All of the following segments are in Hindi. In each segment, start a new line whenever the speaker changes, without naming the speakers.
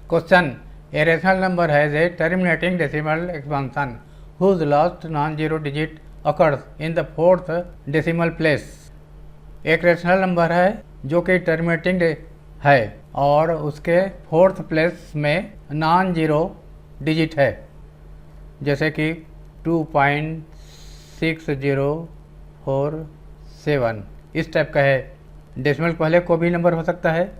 Question, A rational number has a terminating decimal expansion whose last non-zero digit occurs in the fourth decimal place। एक रेशनल नंबर है जो कि टर्मिनेटिंग है और उसके फोर्थ प्लेस में नॉन जीरो डिजिट है, जैसे कि 2.6047 इस टाइप का है। डेसिमल पहले कोई भी नंबर हो सकता है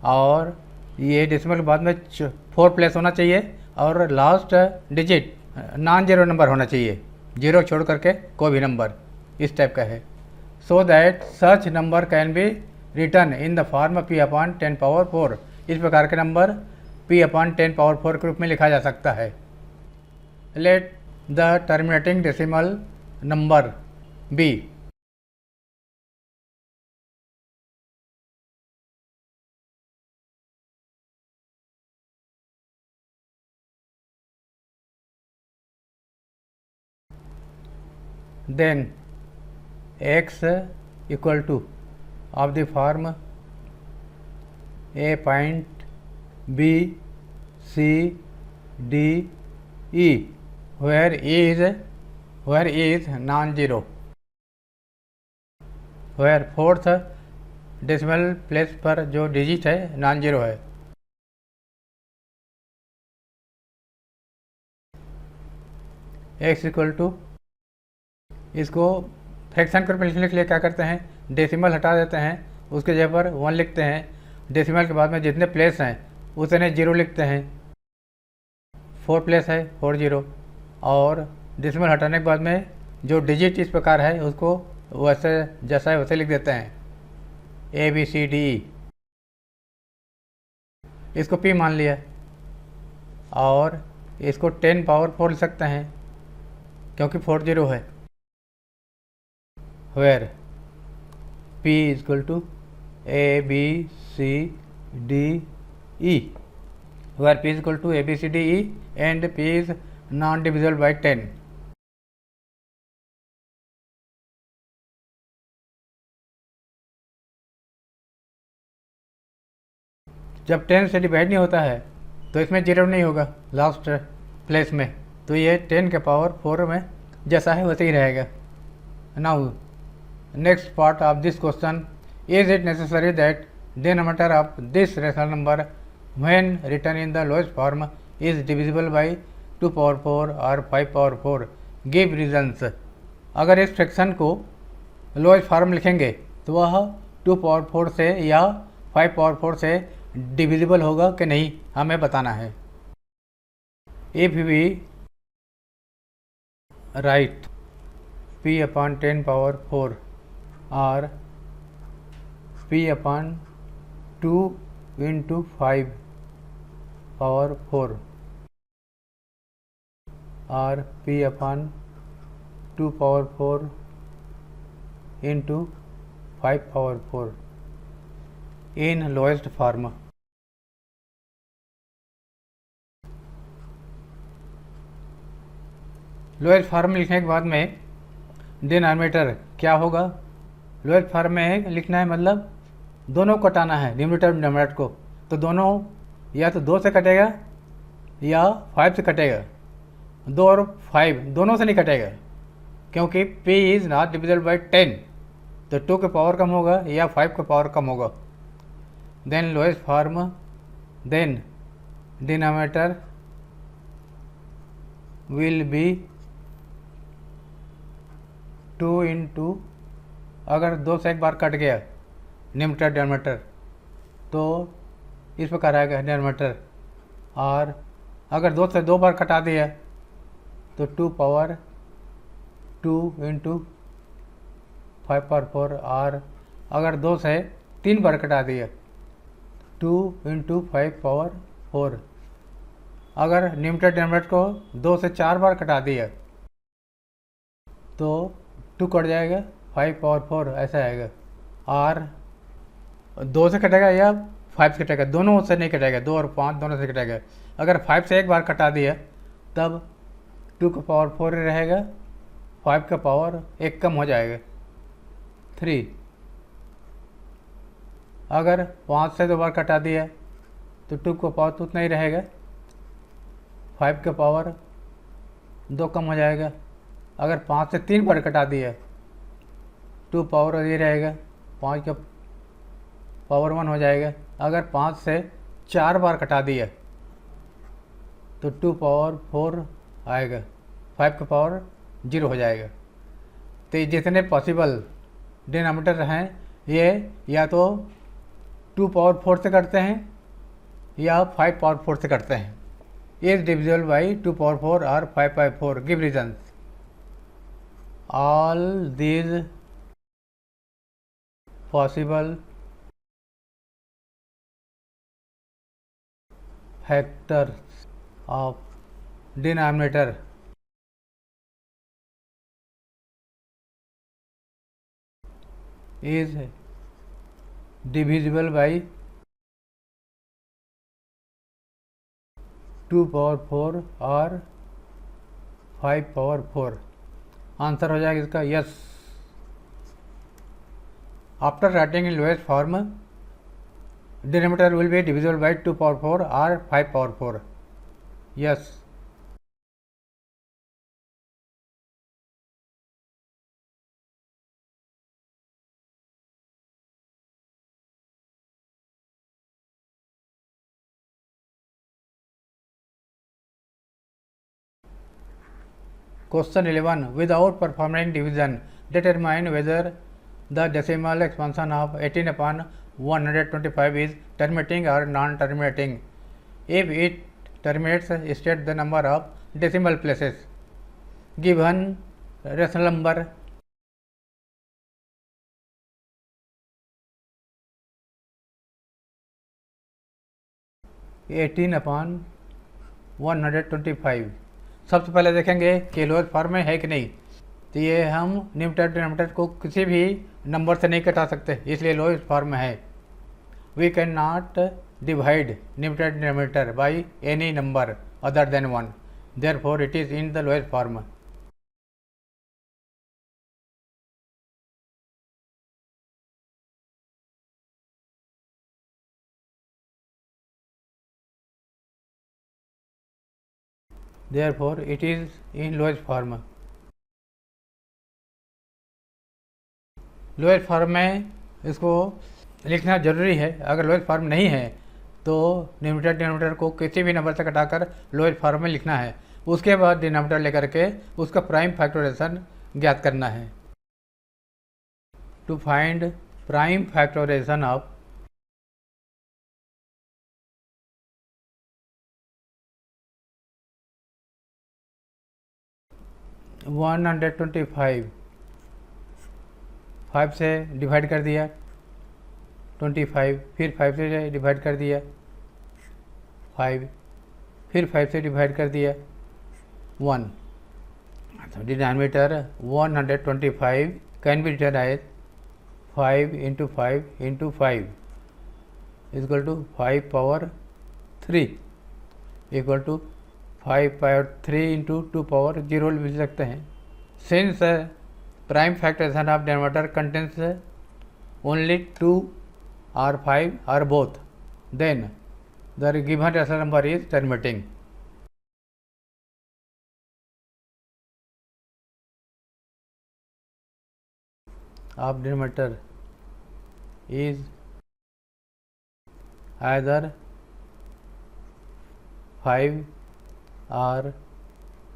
और ये डेसिमल के बाद में 4 प्लेस होना चाहिए और last digit non zero number होना चाहिए, जीरो छोड़ करके कोई भी नंबर इस टाइप का है। So that such number can be return in the form p/10⁴। इस प्रकार के नंबर p/10⁴ के रूप में लिखा जा सकता है। Let the terminating decimal number be then x equal to of the form a point b c d e where e is non-zero, where fourth decimal place पर जो डिजिट है नॉन जीरो है। x इक्वल टू, इसको फ्रैक्शन के रूप में लिखने के लिए क्या करते हैं, डेसिमल हटा देते हैं, उसके जगह पर 1 लिखते हैं, डेसिमल के बाद में जितने प्लेस हैं उतने जीरो लिखते हैं। 4 प्लेस है 4 जीरो, और डेसिमल हटाने के बाद में जो डिजिट इस प्रकार है उसको वैसे जैसा है वैसे लिख देते हैं, ABCDE। इसको P मान लिया और इसको 10⁴ लिख सकते हैं क्योंकि 4 जीरो है। where p is equal to a b c d e, where p is equal to a b c d e and p is non divisible by 10। जब 10 से डिवाइड नहीं होता है तो इसमें जीरो नहीं होगा लास्ट प्लेस में, तो ये 10⁴ में जैसा है वैसे ही रहेगा। Now next part of this question, is it necessary that denominator of this rational number when written in the lowest form is divisible by 2⁴ or 5⁴? give reasons। अगर इस फ्रैक्शन को लोएस्ट फॉर्म लिखेंगे तो वह 2⁴ से या 5⁴ से डिविजिबल होगा कि नहीं हमें बताना है। If we write p/10⁴ or p/2 into 5⁴ or p/2⁴ into 5⁴ in lowest form। Lowest form लिखने के बाद में डिनोमिनेटर क्या होगा, लोएस्ट फॉर्म में लिखना है मतलब दोनों को कटाना है न्यूमरेटर डिनोमिनेटर को, तो दोनों या तो 2 से कटेगा या 5 से कटेगा। 2 और 5 दोनों से नहीं कटेगा क्योंकि p is not divisible by 10, तो 2 के पावर कम होगा या 5 का पावर कम होगा। Then lowest form, then denominator will be 2 into, अगर 2 से एक बार कट गया न्यूमरेटर डिनोमिनेटर तो इस प्रकार आएगा डिनोमिनेटर, और अगर 2 से 2 बार कटा दिया तो 2⁴ into 5⁴, और अगर 2 से 3 बार कटा दिया 2 into 5⁴। अगर न्यूमरेटर डिनोमिनेटर को 2 से 4 बार कटा दिया तो 2 कट जाएगा 5⁴ ऐसा आएगा, और 2 से कटेगा या 5 से कटेगा, दोनों से नहीं कटेगा, 2 और 5 दोनों से कटेगा। अगर 5 से एक बार कटा दिया तब 2⁴ रहेगा, 5 का पावर 1 कम हो जाएगा 3। अगर 5 से 2 बार कटा दिया तो 2 का पावर तो उतना ही रहेगा, 5 का पावर 2 कम हो जाएगा। अगर 5 से 3 बार कटा दिया 2 पावर ये रहेगा, 5 का पावर 1 हो जाएगा। अगर 5 से 4 बार कटा दिया तो 2 पावर 4 आएगा, 5 का पावर 0 हो जाएगा। तो ये जितने पॉसिबल डिनोमिनेटर हैं ये या तो 2 पावर 4 से करते हैं या 5 पावर 4 से करते हैं। इज डिविजिबल बाई 2 पावर 4 और 5 by 4। Give reasons. All these possible factors of denominator is divisible by 2 power 4 और 5 पावर 4। आंसर हो जाएगा इसका yes. After writing in lowest form denominator will be divisible by 2 power 4 और 5 power 4। Yes. Question 11. Without performing division, determine whether the decimal expansion of 18 upon 125 is terminating or non-terminating. If it terminates, state the number of decimal places. Given rational number 18 upon 125। सबसे पहले देखेंगे कि लोएस्ट फॉर्म में है कि नहीं। तो ये हम न्यूमरेटर डिनोमिनेटर को किसी भी नंबर से नहीं कटा सकते, इसलिए लोएस्ट फॉर्म में है। We can not divide numerator denominator by any number other than 1, therefore it is in the lowest form. therefore it is in lowest form। Lowest form में इसको लिखना जरूरी है। अगर लोएस्ट फॉर्म नहीं है तो न्यूमरेटर डिनोमिनेटर को किसी भी नंबर से घटाकर लोएस्ट फॉर्म में लिखना है। उसके बाद डिनोमिनेटर लेकर के उसका प्राइम फैक्टराइजेशन ज्ञात करना है। To find prime factorisation of 125, 5 से डिवाइड कर दिया 25, फिर 5 से डिवाइड कर दिया 5, फिर 5 से डिवाइड कर दिया 1। तो denominator 125 can be written as 5 into 5 into 5 equal to 5 power 3 equal to 5 power 3 into 2 power 0 लिख सकते हैं। Since prime factorisation of denominator contains only 2 or 5 or both, then the given rational number is terminating। of denominator is either 5 or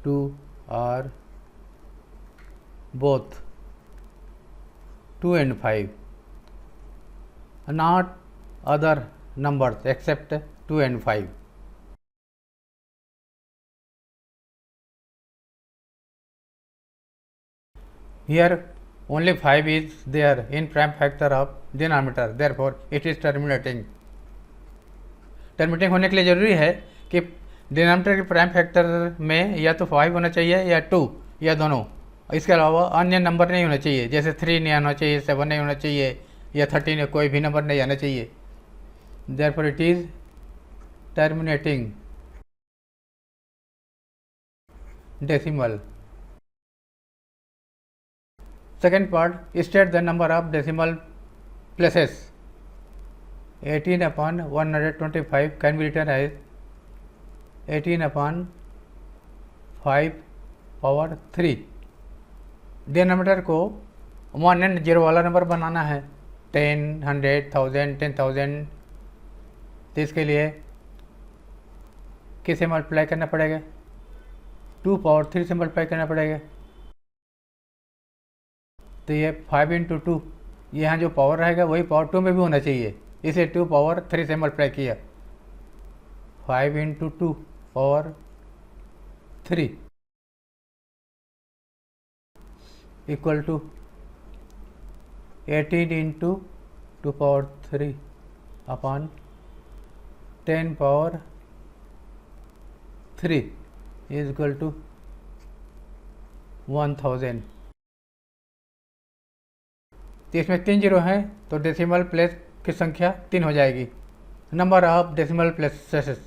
2 or both 2 and 5, not other numbers except 2 and 5। Here only 5 is there in prime factor of denominator, therefore it is terminating। Terminating होने के लिए ज़रूरी है कि डिनोमिनेटर के प्राइम फैक्टर में या तो 5 होना चाहिए या 2 या दोनों। इसके अलावा अन्य नंबर नहीं होना चाहिए, जैसे 3 नहीं आना चाहिए, 7 नहीं होना चाहिए या 13, कोई भी नंबर नहीं आना चाहिए। therefore it is terminating decimal। Second part, state the number of decimal places 18/125 can be written as 18/5 denominator को 1 एंड 0 वाला नंबर बनाना है, 10, 100, 1000, 10,000। तो इसके लिए किसे मल्टीप्लाई करना पड़ेगा? 2 पावर 3 से मल्टीप्लाई करना पड़ेगा। तो ये 5 × 2, यहाँ जो पावर रहेगा वही पावर 2 में भी होना चाहिए, इसलिए 2 पावर 3 से मल्टीप्लाई किया। 5 × 2 power 3 equal to 18 × 2 power 3 upon 10 power 3 is equal to 1000। तो इसमें 3 जीरो हैं, तो डेसिमल प्लेस की संख्या 3 हो जाएगी। Number of decimal places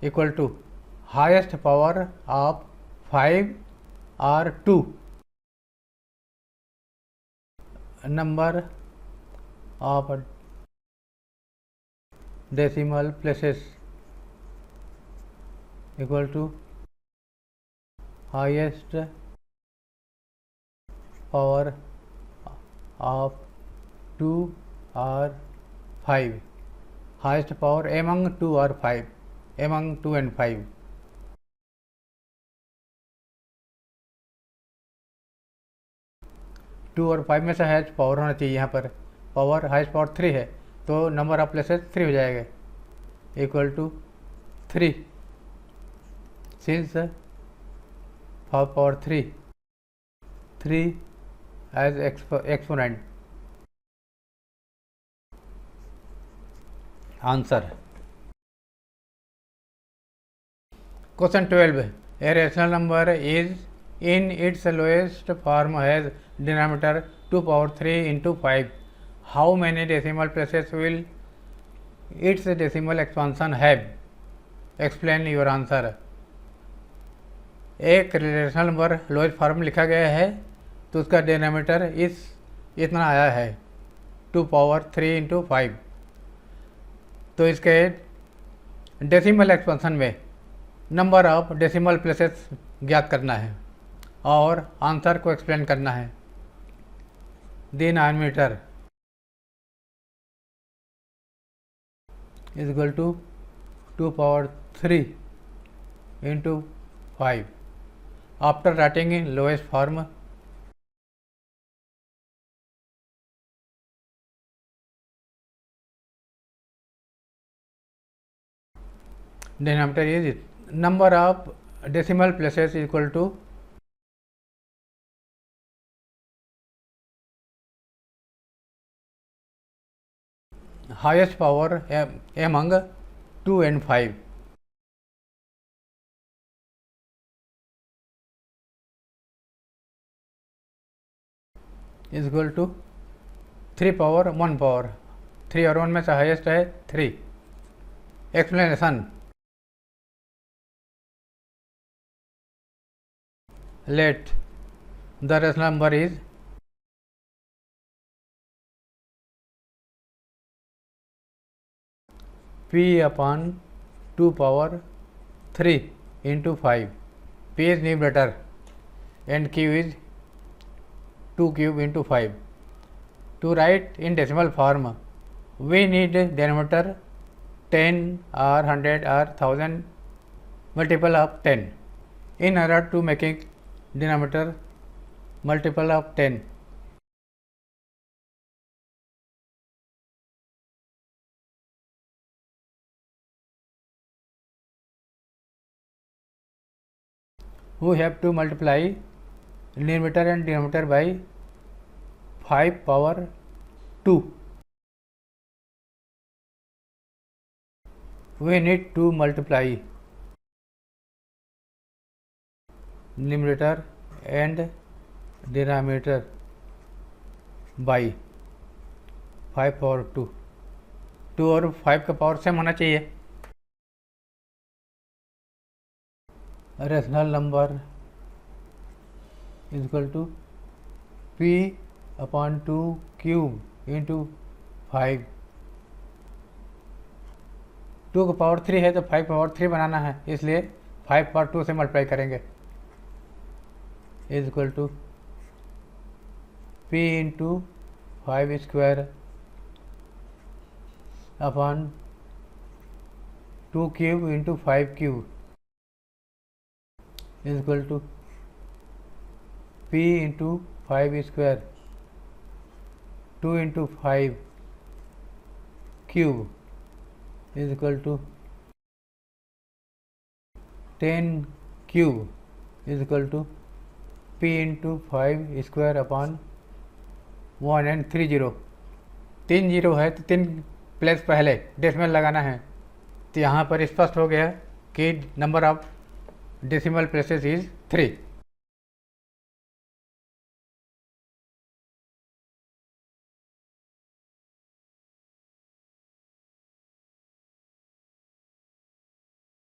equal to highest power of 5 और 2। Number of decimal places equal to highest power of 2 or 5, highest power among 2 or 5, among 2 and 5। To और 5 में से हाईएस्ट पावर होना चाहिए। यहाँ पर पावर हाईएस्ट पावर 3 है, तो नंबर ऑफ प्लेसेस 3 हो जाएगा, equal to 3 since 5 power 3 as exponent। Answer question 12, a rational number is in its lowest form has denominator 2 power 3 × 5, how many decimal places will its decimal expansion have, explain your answer. एक रेशनल नंबर लोएस्ट फॉर्म लिखा गया है, तो उसका डिनोमिनेटर इतना आया है 2 पावर 3 × 5। तो इसके डेसिमल एक्सपेंशन में नंबर ऑफ डेसिमल प्लेसेस ज्ञात करना है और आंसर को एक्सप्लेन करना है। Denominator is equal to 2 power 3 × 5। After writing in lowest form, denominator is number of decimal places equal to highest power among 2 and 5। is equal to 3 power 1 power 3 और 1 में से हाईएस्ट है 3। Explanation, let the rational number is p upon 2 power 3 × 5। p is numerator and q is 2 cube × 5। To write in decimal form, we need denominator 10 or 100 or 1000 multiple of 10 in order to making denominator multiple of 10। We have to multiply numerator and denominator by 5 power 2। We need to multiply numerator and denominator by 5 power 2। 2 और 5 का पावर सेम होना चाहिए। Rational number is equal to p/2 cube × 5 2 का पावर 3 है तो 5 पावर 3 बनाना है, इसलिए 5 पावर 2 से मल्टीप्लाई करेंगे, is equal to P into 5 square upon 2 cube into 5 cube is equal to P into 5 square 2 into 5 cube is equal to 10 cube is equal to P into 5 square upon 1 and 3 zero. 3 zero है तो 3 प्लेस पहले डेसिमल लगाना है, तो यहाँ पर स्पष्ट हो गया कि number of decimal places is 3।